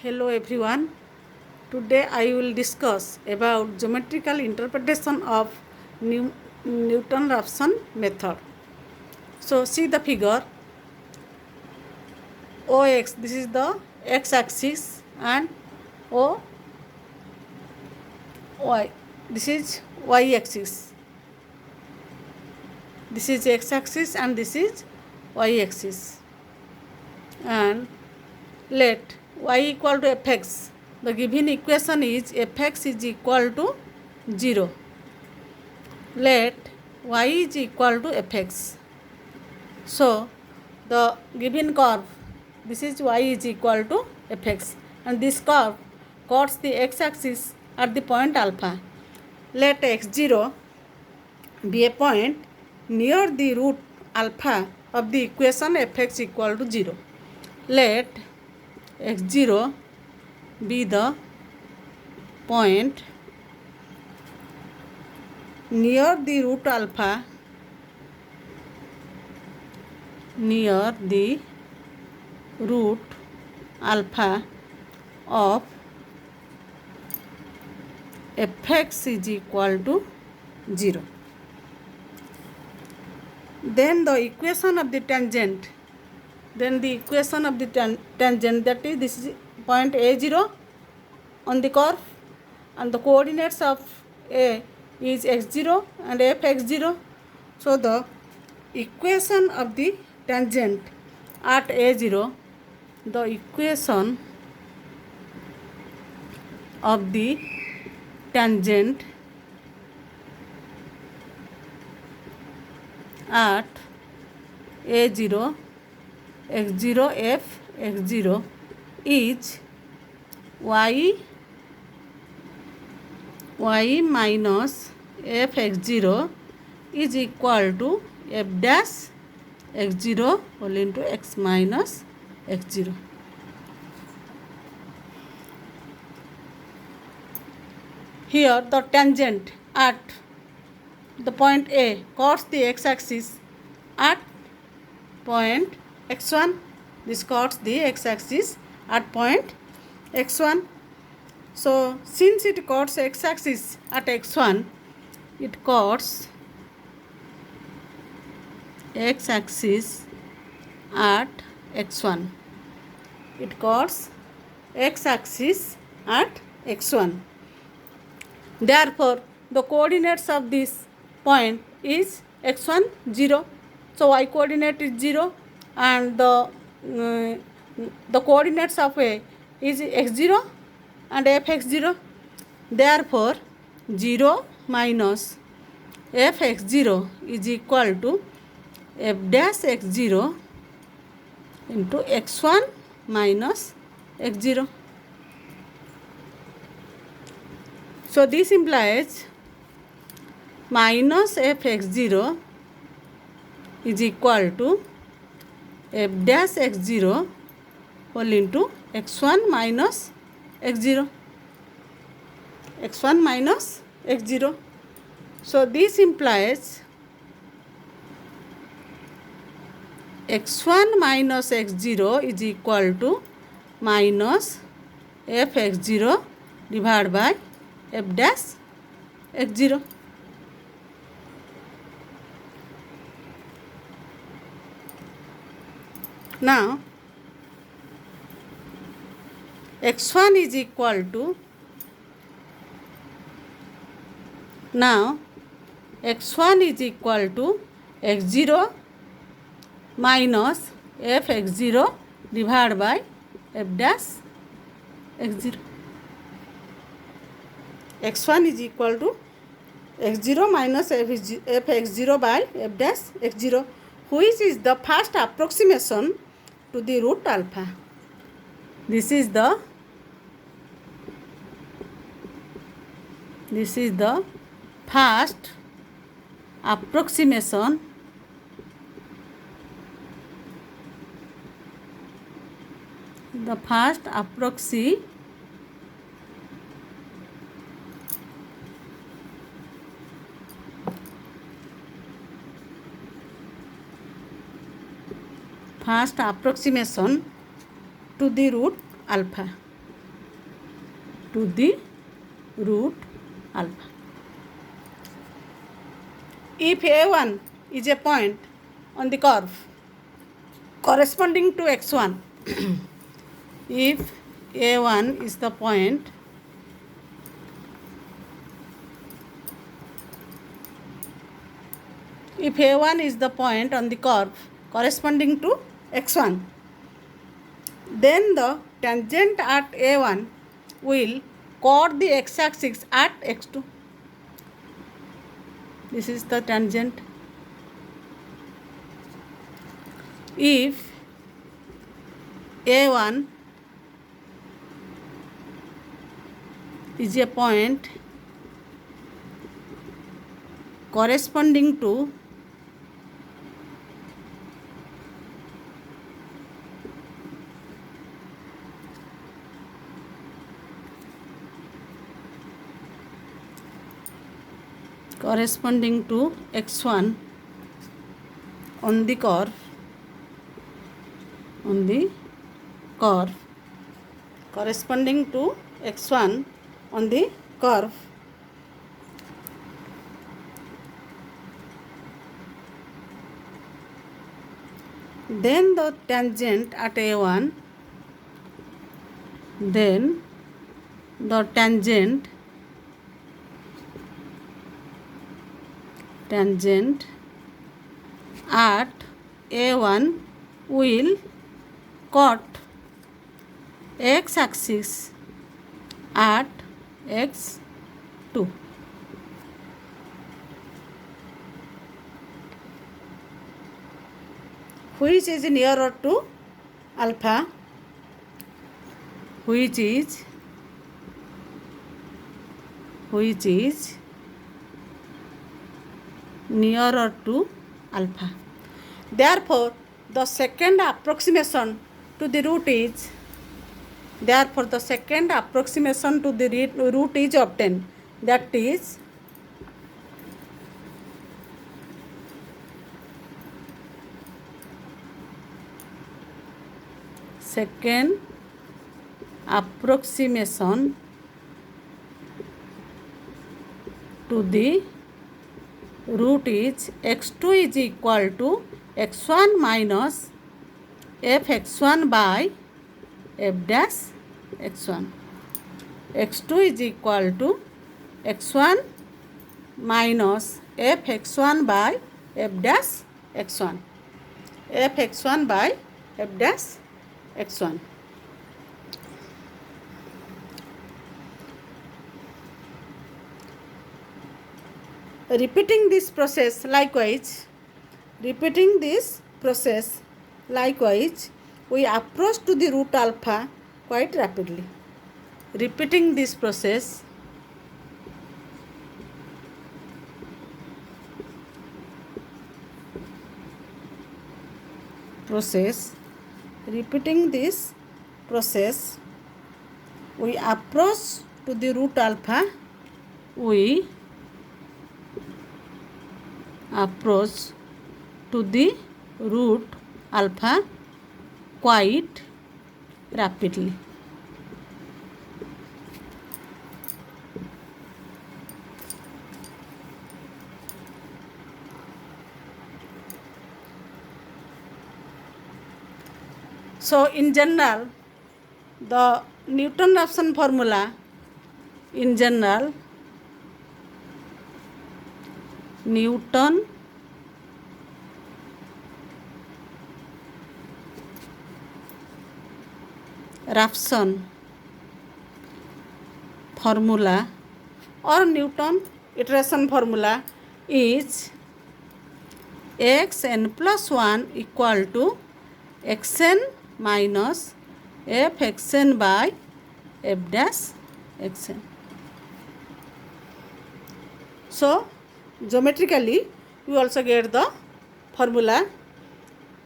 Hello everyone. Today I will discuss about geometrical interpretation of Newton-Raphson method. So see the figure. OX, this is the x-axis, and OY, this is y-axis. This is x-axis and this is y-axis. And let y equal to fx. The given equation is fx is equal to 0. Let y is equal to fx. So the given curve, this is y is equal to fx, and this curve cuts the x-axis at the point alpha. Let x0 be a point near the root alpha of the equation fx equal to 0. Let x0 be the point near the root alpha of fx is equal to 0. Then the equation of the tangent, that is, this is point A0 on the curve, and the coordinates of A is x0 and fx0. So the equation of the tangent at A0, the equation of the tangent at A0, x0 f x0 is y minus f x0 is equal to f dash x0 whole into x minus x0. Here the tangent at the point A cuts the x-axis at point x1. This cuts the x-axis at point x1. So since it cuts x-axis at x1, it cuts x-axis at x1. It cuts x-axis at x1. Therefore, the coordinates of this point is x1 0. So y coordinate is 0, and the coordinates of A is x0 and fx0. Therefore, 0 minus fx0 is equal to f dash x0 into x1 minus x0. So this implies minus fx0 is equal to f dash x0 whole into x1 minus x0. x1 minus x0. So this implies x1 minus x0 is equal to minus fx0 divided by f dash x0. Now x1 is equal to x0 minus fx0 divided by f dash x0. x1 is equal to x0 minus fx0 by f dash x0, which is the first approximation to the root alpha. This is the first approximation to the root alpha. to the root alpha. If a1 is a point on the curve corresponding to x1, if a1 is the point if a1 is the point on the curve corresponding to x1, then the tangent at a1 will cut the x-axis at x2. This is the tangent. If a1 is a point corresponding to x1 on the curve corresponding to x1 on the curve, then the tangent at a1 tangent at a1 will cut x-axis at x2. Which is nearer to alpha? Which is nearer to alpha. Therefore, the second approximation to the root is obtained. That is second approximation to the root is x2 is equal to x1 minus fx1 by f dash x1. x2 is equal to x1 minus fx1 by f dash x1. fx1 by f dash x1. Repeating this process likewise, we approach to the root alpha quite rapidly. Repeating this process, we approach to the root alpha, quite rapidly. So in general, the Newton-Raphson formula, Newton-Raphson formula or Newton iteration formula is xn plus 1 equal to xn minus fxn by f dash xn. So geometrically we also get the formula,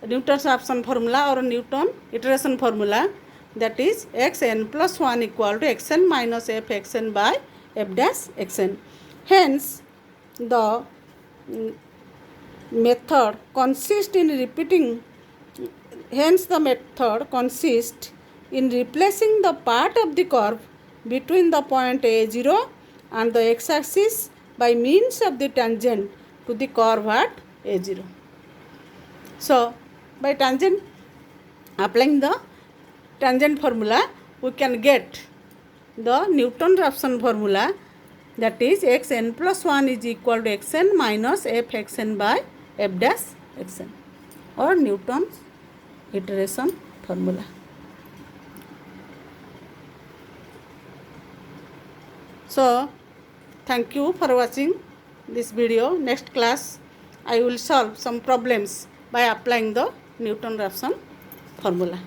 Newton-Raphson formula or Newton iteration formula, that is xn plus 1 equal to xn minus fxn by f dash xn. Hence the method consists in replacing the part of the curve between the point A0 and the x-axis by means of the tangent to the curve at A0. So, by tangent, applying the tangent formula, we can get the Newton-Raphson formula, that is xn plus 1 is equal to xn minus fxn by f dash xn, or Newton's iteration formula. So, thank you for watching this video. Next class, I will solve some problems by applying the Newton-Raphson formula.